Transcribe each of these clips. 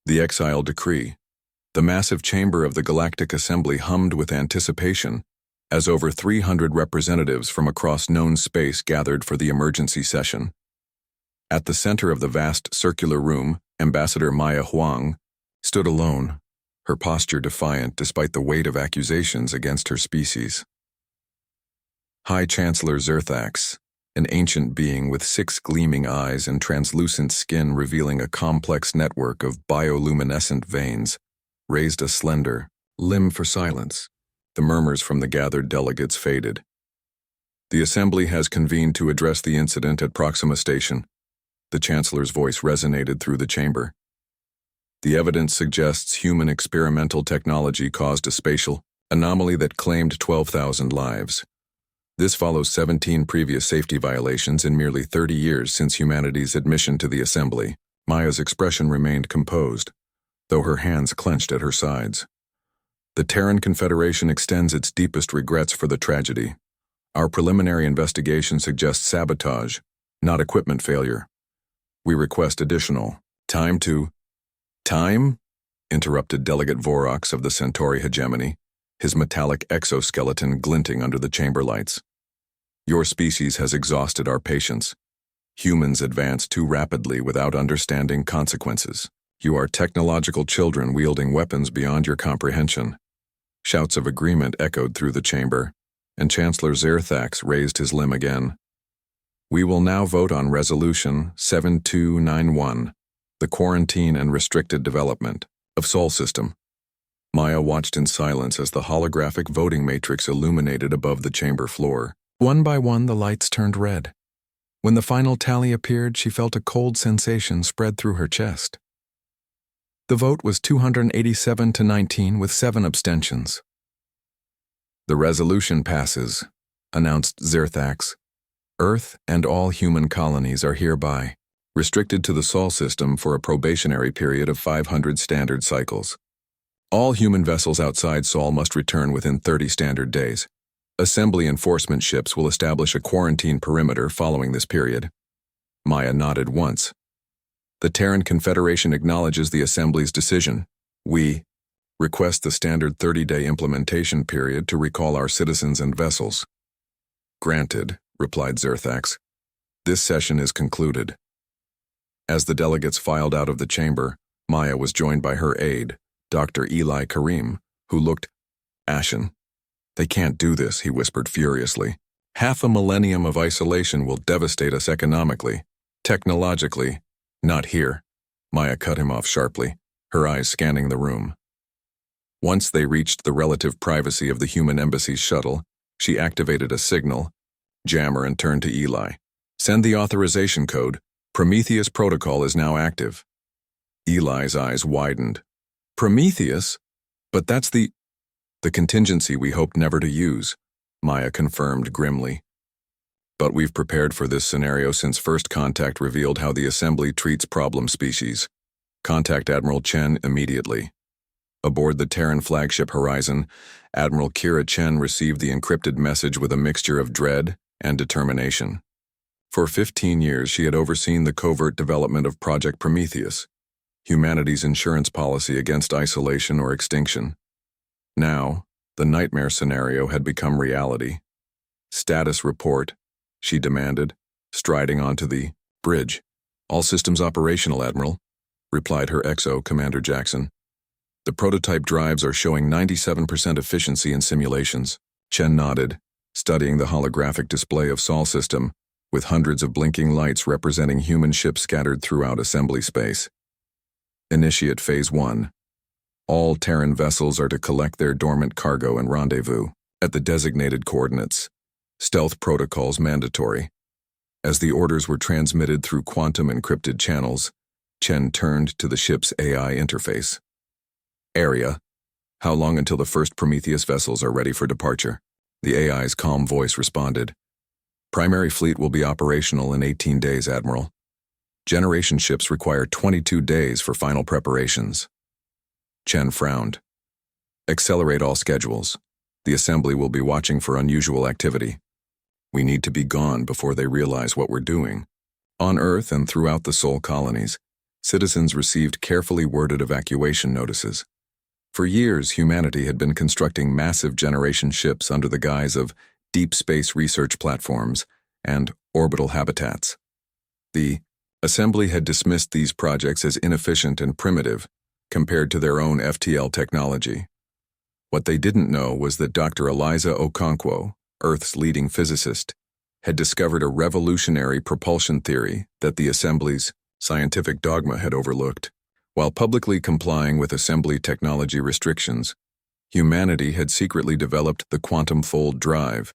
The exile decree. The massive chamber of the Galactic Assembly hummed with anticipation as over 300 representatives from across known space gathered for the emergency session. At the center of the vast circular room, Ambassador Maya Huang stood alone, her posture defiant despite the weight of accusations against her species. High Chancellor Zerthax, an ancient being with 6 gleaming eyes and translucent skin revealing a complex network of bioluminescent veins, raised a slender limb for silence. The murmurs from the gathered delegates faded. The Assembly has convened to address the incident at Proxima Station. The Chancellor's voice resonated through the chamber. The evidence suggests human experimental technology caused a spatial anomaly that claimed 12,000 lives. This follows 17 previous safety violations in merely 30 years since humanity's admission to the Assembly. Maya's expression remained composed, though her hands clenched at her sides. The Terran Confederation extends its deepest regrets for the tragedy. Our preliminary investigation suggests sabotage, not equipment failure. We request additional time to... Time? Interrupted Delegate Vorox of the Centauri hegemony, his metallic exoskeleton glinting under the chamber lights. Your species has exhausted our patience. Humans advance too rapidly without understanding consequences. You are technological children wielding weapons beyond your comprehension. Shouts of agreement echoed through the chamber, and Chancellor Zerthax raised his limb again. We will now vote on Resolution 7291, the quarantine and restricted development of Sol System. Maya watched in silence as the holographic voting matrix illuminated above the chamber floor. One by one, the lights turned red. When the final tally appeared, she felt a cold sensation spread through her chest. The vote was 287 to 19 with 7 abstentions. The resolution passes, announced Zerthax. Earth and all human colonies are hereby restricted to the Sol system for a probationary period of 500 standard cycles. All human vessels outside Sol must return within 30 standard days. Assembly enforcement ships will establish a quarantine perimeter following this period. Maya nodded once. The Terran Confederation acknowledges the Assembly's decision. We request the standard 30-day implementation period to recall our citizens and vessels. Granted, replied Zerthax. This session is concluded. As the delegates filed out of the chamber, Maya was joined by her aide, Dr. Eli Karim, who looked ashen. They can't do this, he whispered furiously. Half a millennium of isolation will devastate us economically, technologically. Not here. Maya cut him off sharply, her eyes scanning the room. Once they reached the relative privacy of the human embassy's shuttle, she activated a signal, jammer, and turned to Eli. Send the authorization code. Prometheus protocol is now active. Eli's eyes widened. Prometheus? But that's the contingency we hoped never to use, Maya confirmed grimly. But we've prepared for this scenario since first contact revealed how the Assembly treats problem species. Contact Admiral Chen immediately. Aboard the Terran flagship Horizon, Admiral Kira Chen received the encrypted message with a mixture of dread and determination. For 15 years, she had overseen the covert development of Project Prometheus, humanity's insurance policy against isolation or extinction. Now, the nightmare scenario had become reality. Status report, she demanded, striding onto the bridge. All systems operational, Admiral, replied her XO, Commander Jackson. The prototype drives are showing 97% efficiency in simulations. Chen nodded, studying the holographic display of Sol system, with hundreds of blinking lights representing human ships scattered throughout assembly space. Initiate Phase 1. All Terran vessels are to collect their dormant cargo and rendezvous at the designated coordinates. Stealth protocols mandatory. As the orders were transmitted through quantum encrypted channels, Chen turned to the ship's AI interface. Area. How long until the first Prometheus vessels are ready for departure? The AI's calm voice responded. Primary fleet will be operational in 18 days, Admiral. Generation ships require 22 days for final preparations. Chen frowned. Accelerate all schedules. The Assembly will be watching for unusual activity. We need to be gone before they realize what we're doing. On Earth and throughout the Sol colonies, citizens received carefully worded evacuation notices. For years, humanity had been constructing massive generation ships under the guise of deep space research platforms and orbital habitats. The Assembly had dismissed these projects as inefficient and primitive compared to their own FTL technology. What they didn't know was that Dr. Eliza Okonkwo, Earth's leading physicist, had discovered a revolutionary propulsion theory that the Assembly's scientific dogma had overlooked. While publicly complying with Assembly technology restrictions, humanity had secretly developed the quantum fold drive,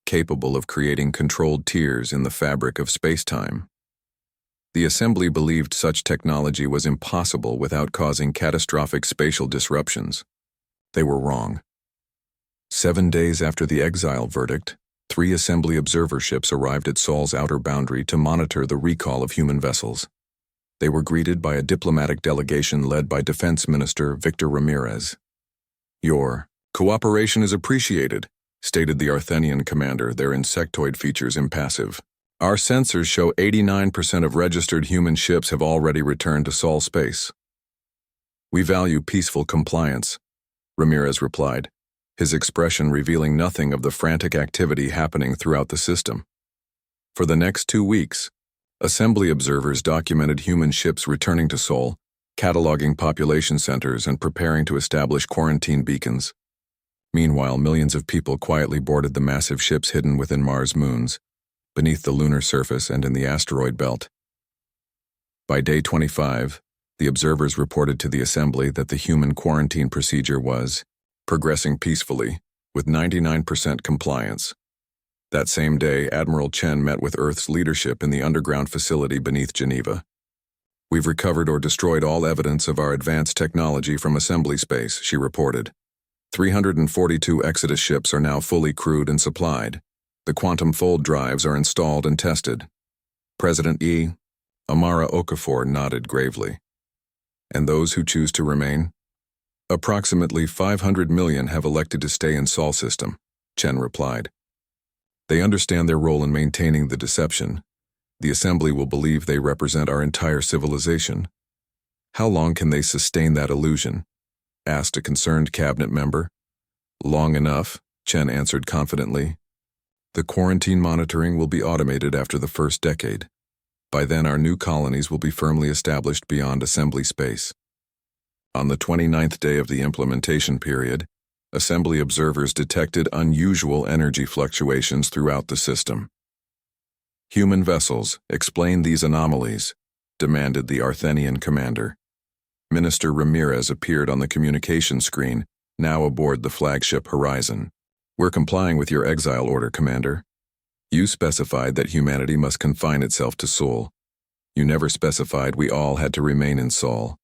capable of creating controlled tears in the fabric of space-time. The Assembly believed such technology was impossible without causing catastrophic spatial disruptions. They were wrong. 7 days after the exile verdict, 3 Assembly observer ships arrived at Sol's outer boundary to monitor the recall of human vessels. They were greeted by a diplomatic delegation led by Defense Minister Victor Ramirez. "Your cooperation is appreciated," stated the Arthenian commander, their insectoid features impassive. "Our sensors show 89% of registered human ships have already returned to Sol space." "We value peaceful compliance," Ramirez replied, his expression revealing nothing of the frantic activity happening throughout the system. For the next 2 weeks, Assembly observers documented human ships returning to Sol, cataloging population centers and preparing to establish quarantine beacons. Meanwhile, millions of people quietly boarded the massive ships hidden within Mars' moons, beneath the lunar surface and in the asteroid belt. By day 25, the observers reported to the Assembly that the human quarantine procedure was progressing peacefully, with 99% compliance. That same day, Admiral Chen met with Earth's leadership in the underground facility beneath Geneva. "We've recovered or destroyed all evidence of our advanced technology from Assembly space," she reported. 342 Exodus ships are now fully crewed and supplied. The quantum fold drives are installed and tested. President Amara Okafor nodded gravely. "And those who choose to remain?" "Approximately 500 million have elected to stay in Sol system," Chen replied. "They understand their role in maintaining the deception. The Assembly will believe they represent our entire civilization." "How long can they sustain that illusion?" asked a concerned cabinet member. "Long enough," Chen answered confidently. "The quarantine monitoring will be automated after the first decade. By then, our new colonies will be firmly established beyond Assembly space." On the 29th day of the implementation period, Assembly observers detected unusual energy fluctuations throughout the system. "Human vessels, explain these anomalies," demanded the Arthenian commander. Minister Ramirez appeared on the communication screen, now aboard the flagship Horizon. "We're complying with your exile order, Commander. You specified that humanity must confine itself to Sol. You never specified we all had to remain in Sol."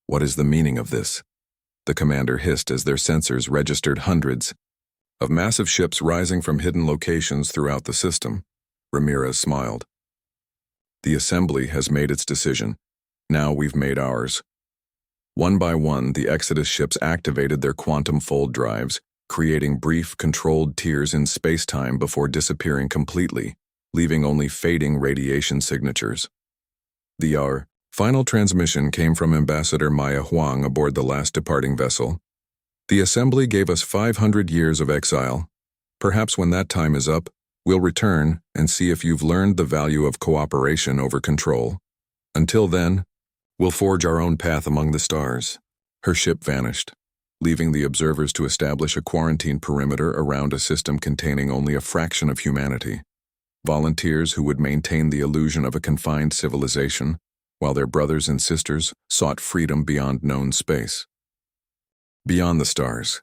"What is the meaning of this?" the commander hissed as their sensors registered hundreds of massive ships rising from hidden locations throughout the system. Ramirez smiled. "The Assembly has made its decision. Now we've made ours." One by one, the Exodus ships activated their quantum fold drives, creating brief, controlled tears in space-time before disappearing completely, leaving only fading radiation signatures. Our final transmission came from Ambassador Maya Huang aboard the last departing vessel. "The Assembly gave us 500 years of exile. Perhaps when that time is up, we'll return and see if you've learned the value of cooperation over control. Until then, we'll forge our own path among the stars." Her ship vanished, leaving the observers to establish a quarantine perimeter around a system containing only a fraction of humanity. Volunteers who would maintain the illusion of a confined civilization, while their brothers and sisters sought freedom beyond known space. Beyond the stars.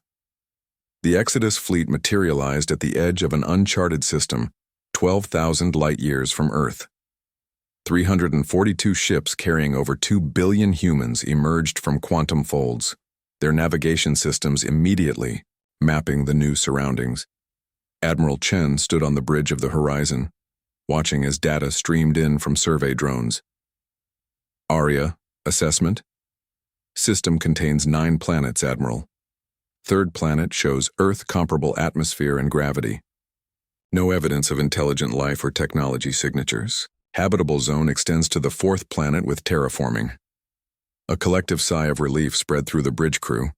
The Exodus fleet materialized at the edge of an uncharted system, 12,000 light-years from Earth. 342 ships carrying over 2 billion humans emerged from quantum folds, their navigation systems immediately mapping the new surroundings. Admiral Chen stood on the bridge of the Horizon, watching as data streamed in from survey drones. "Aria, assessment. System contains 9 planets, Admiral. Third planet shows Earth-comparable atmosphere and gravity. No evidence of intelligent life or technology signatures. Habitable zone extends to the fourth planet with terraforming. A collective sigh of relief spread through the bridge crew.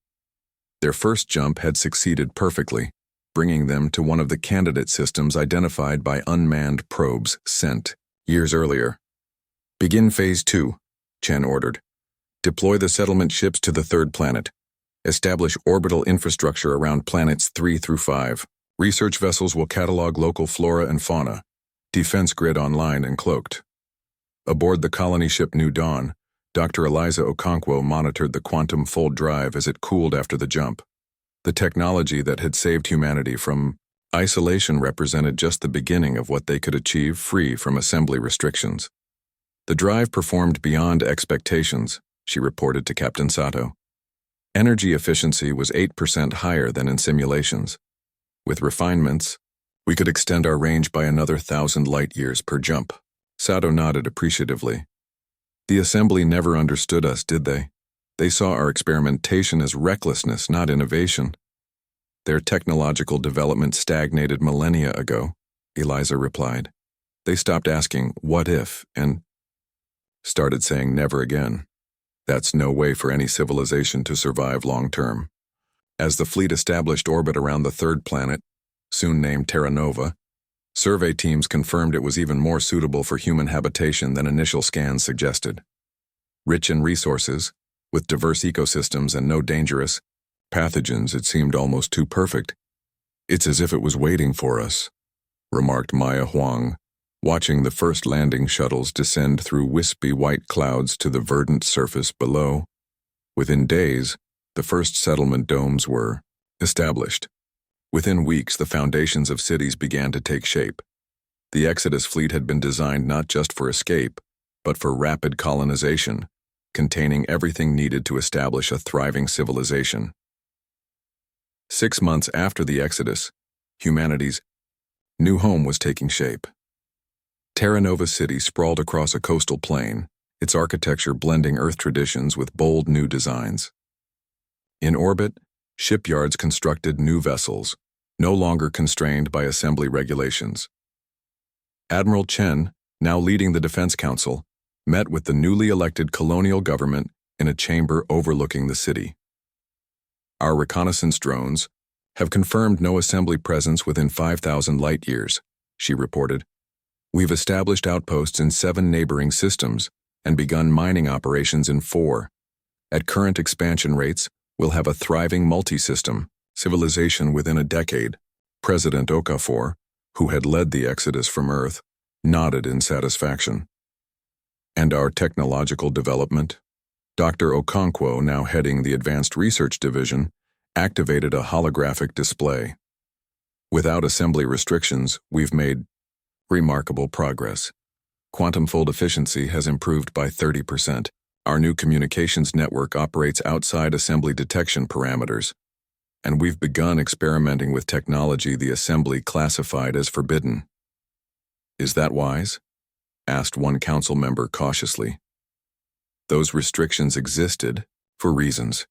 Their first jump had succeeded perfectly, bringing them to one of the candidate systems identified by unmanned probes sent years earlier. Begin Phase 2, Chen ordered. Deploy the settlement ships to the third planet. Establish orbital infrastructure around planets 3 through 5. Research vessels will catalog local flora and fauna. Defense grid online and cloaked. Aboard the colony ship New Dawn, Dr. Eliza Okonkwo monitored the quantum fold drive as it cooled after the jump. The technology that had saved humanity from isolation represented just the beginning of what they could achieve free from assembly restrictions. The drive performed beyond expectations, she reported to Captain Sato. Energy efficiency was 8% higher than in simulations. With refinements, we could extend our range by another 1,000 light-years per jump. Sato nodded appreciatively. The assembly never understood us, did they? They saw our experimentation as recklessness, not innovation. Their technological development stagnated millennia ago, Eliza replied. They stopped asking, what if, and started saying never again. That's no way for any civilization to survive long-term. As the fleet established orbit around the third planet, soon named Terra Nova, survey teams confirmed it was even more suitable for human habitation than initial scans suggested. Rich in resources, with diverse ecosystems and no dangerous pathogens, it seemed almost too perfect. It's as if it was waiting for us, remarked Maya Huang, watching the first landing shuttles descend through wispy white clouds to the verdant surface below. Within days, the first settlement domes were established. Within weeks, the foundations of cities began to take shape. The Exodus fleet had been designed not just for escape, but for rapid colonization, containing everything needed to establish a thriving civilization. 6 months after the Exodus, humanity's new home was taking shape. Terra Nova City sprawled across a coastal plain, its architecture blending Earth traditions with bold new designs. In orbit, shipyards constructed new vessels, no longer constrained by assembly regulations. Admiral Chen, now leading the Defense Council, met with the newly elected colonial government in a chamber overlooking the city. Our reconnaissance drones have confirmed no assembly presence within 5,000 light-years, she reported. We've established outposts in 7 neighboring systems and begun mining operations in 4. At current expansion rates, we'll have a thriving multi-system civilization within a decade. President Okafor, who had led the exodus from Earth, nodded in satisfaction. And our technological development? Dr. Okonkwo, now heading the Advanced Research Division, activated a holographic display. Without assembly restrictions, we've made remarkable progress. Quantum fold efficiency has improved by 30%. Our new communications network operates outside assembly detection parameters, and we've begun experimenting with technology the assembly classified as forbidden. Is that wise? Asked one council member cautiously. Those restrictions existed for reasons.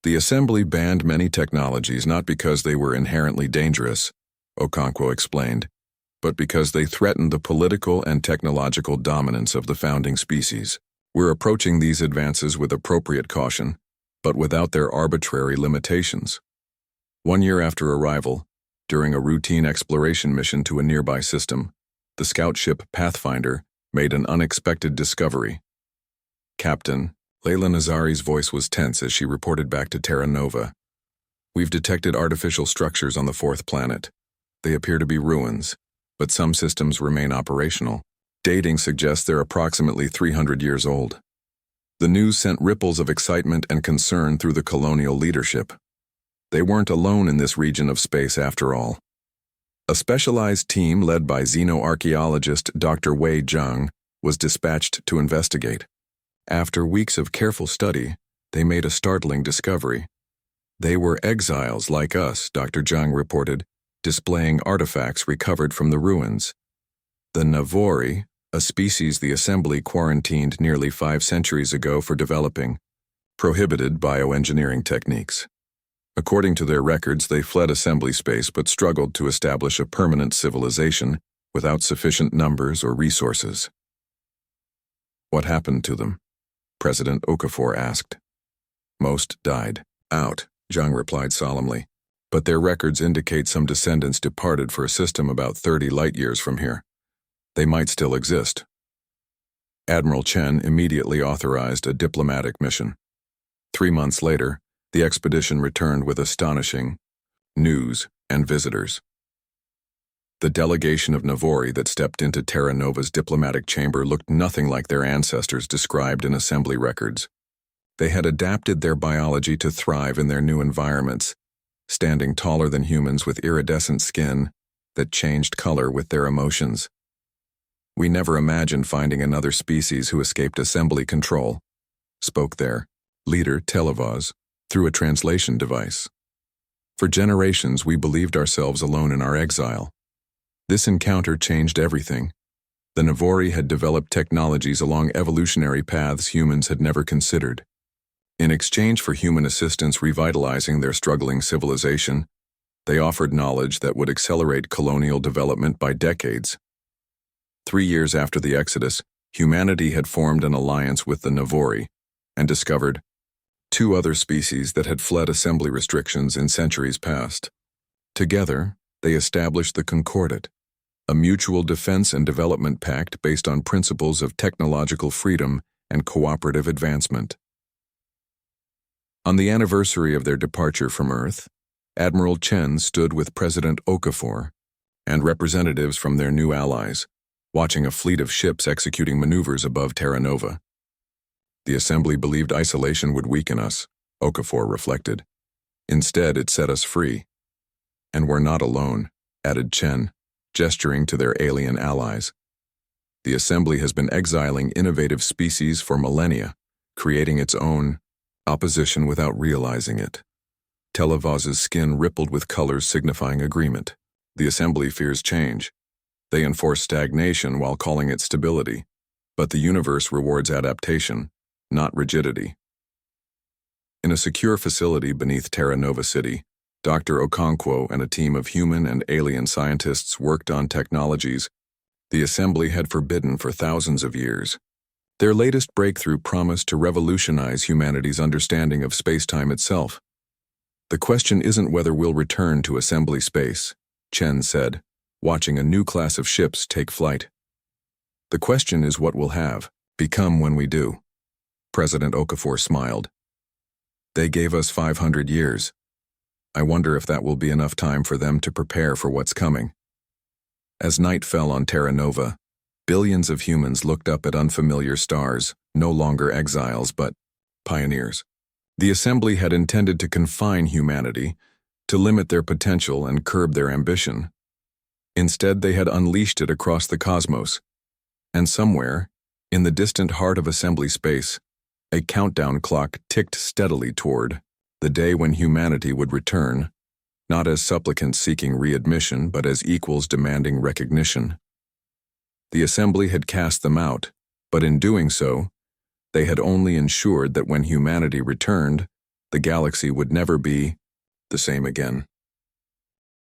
The assembly banned many technologies not because they were inherently dangerous, Okonkwo explained, but because they threatened the political and technological dominance of the founding species. We're approaching these advances with appropriate caution, but without their arbitrary limitations. 1 year after arrival, during a routine exploration mission to a nearby system, the scout ship Pathfinder made an unexpected discovery. Captain, Layla Nazari's voice was tense as she reported back to Terra Nova. We've detected artificial structures on the 4th planet. They appear to be ruins, but some systems remain operational. Dating suggests they're approximately 300 years old. The news sent ripples of excitement and concern through the colonial leadership. They weren't alone in this region of space after all. A specialized team led by xenoarchaeologist Dr. Wei Zhang was dispatched to investigate. After weeks of careful study, they made a startling discovery. They were exiles like us, Dr. Zhang reported, displaying artifacts recovered from the ruins. The Navori, a species the assembly quarantined nearly 5 centuries ago for developing prohibited bioengineering techniques. According to their records, they fled assembly space but struggled to establish a permanent civilization without sufficient numbers or resources. What happened to them? President Okafor asked. Most died out, Zhang replied solemnly, but their records indicate some descendants departed for a system about 30 light-years from here. They might still exist. Admiral Chen immediately authorized a diplomatic mission. 3 months later, the expedition returned with astonishing news and visitors. The delegation of Navori that stepped into Terra Nova's diplomatic chamber looked nothing like their ancestors described in assembly records. They had adapted their biology to thrive in their new environments, standing taller than humans with iridescent skin that changed color with their emotions. We never imagined finding another species who escaped assembly control, spoke their leader, Televaz, through a translation device. For generations, we believed ourselves alone in our exile. This encounter changed everything. The Navori had developed technologies along evolutionary paths humans had never considered. In exchange for human assistance revitalizing their struggling civilization, they offered knowledge that would accelerate colonial development by decades. 3 years after the Exodus, humanity had formed an alliance with the Navori and discovered 2 other species that had fled assembly restrictions in centuries past. Together, they established the Concordat, a mutual defense and development pact based on principles of technological freedom and cooperative advancement. On the anniversary of their departure from Earth, Admiral Chen stood with President Okafor and representatives from their new allies, watching a fleet of ships executing maneuvers above Terra Nova. The assembly believed isolation would weaken us, Okafor reflected. Instead, it set us free. And we're not alone, added Chen, gesturing to their alien allies. The assembly has been exiling innovative species for millennia, creating its own opposition without realizing it. Televaz's skin rippled with colors signifying agreement. The assembly fears change. They enforce stagnation while calling it stability, but the universe rewards adaptation, not rigidity. In a secure facility beneath Terra Nova City, Dr. Okonkwo and a team of human and alien scientists worked on technologies the assembly had forbidden for thousands of years. Their latest breakthrough promised to revolutionize humanity's understanding of space-time itself. The question isn't whether we'll return to assembly space, Chen said, watching a new class of ships take flight. The question is what we'll have become when we do. President Okafor smiled. They gave us 500 years. I wonder if that will be enough time for them to prepare for what's coming. As night fell on Terra Nova, billions of humans looked up at unfamiliar stars, no longer exiles but pioneers. The assembly had intended to confine humanity, to limit their potential and curb their ambition. Instead, they had unleashed it across the cosmos. And somewhere, in the distant heart of assembly space, a countdown clock ticked steadily toward the day when humanity would return, not as supplicants seeking readmission, but as equals demanding recognition. The assembly had cast them out, but in doing so, they had only ensured that when humanity returned, the galaxy would never be the same again.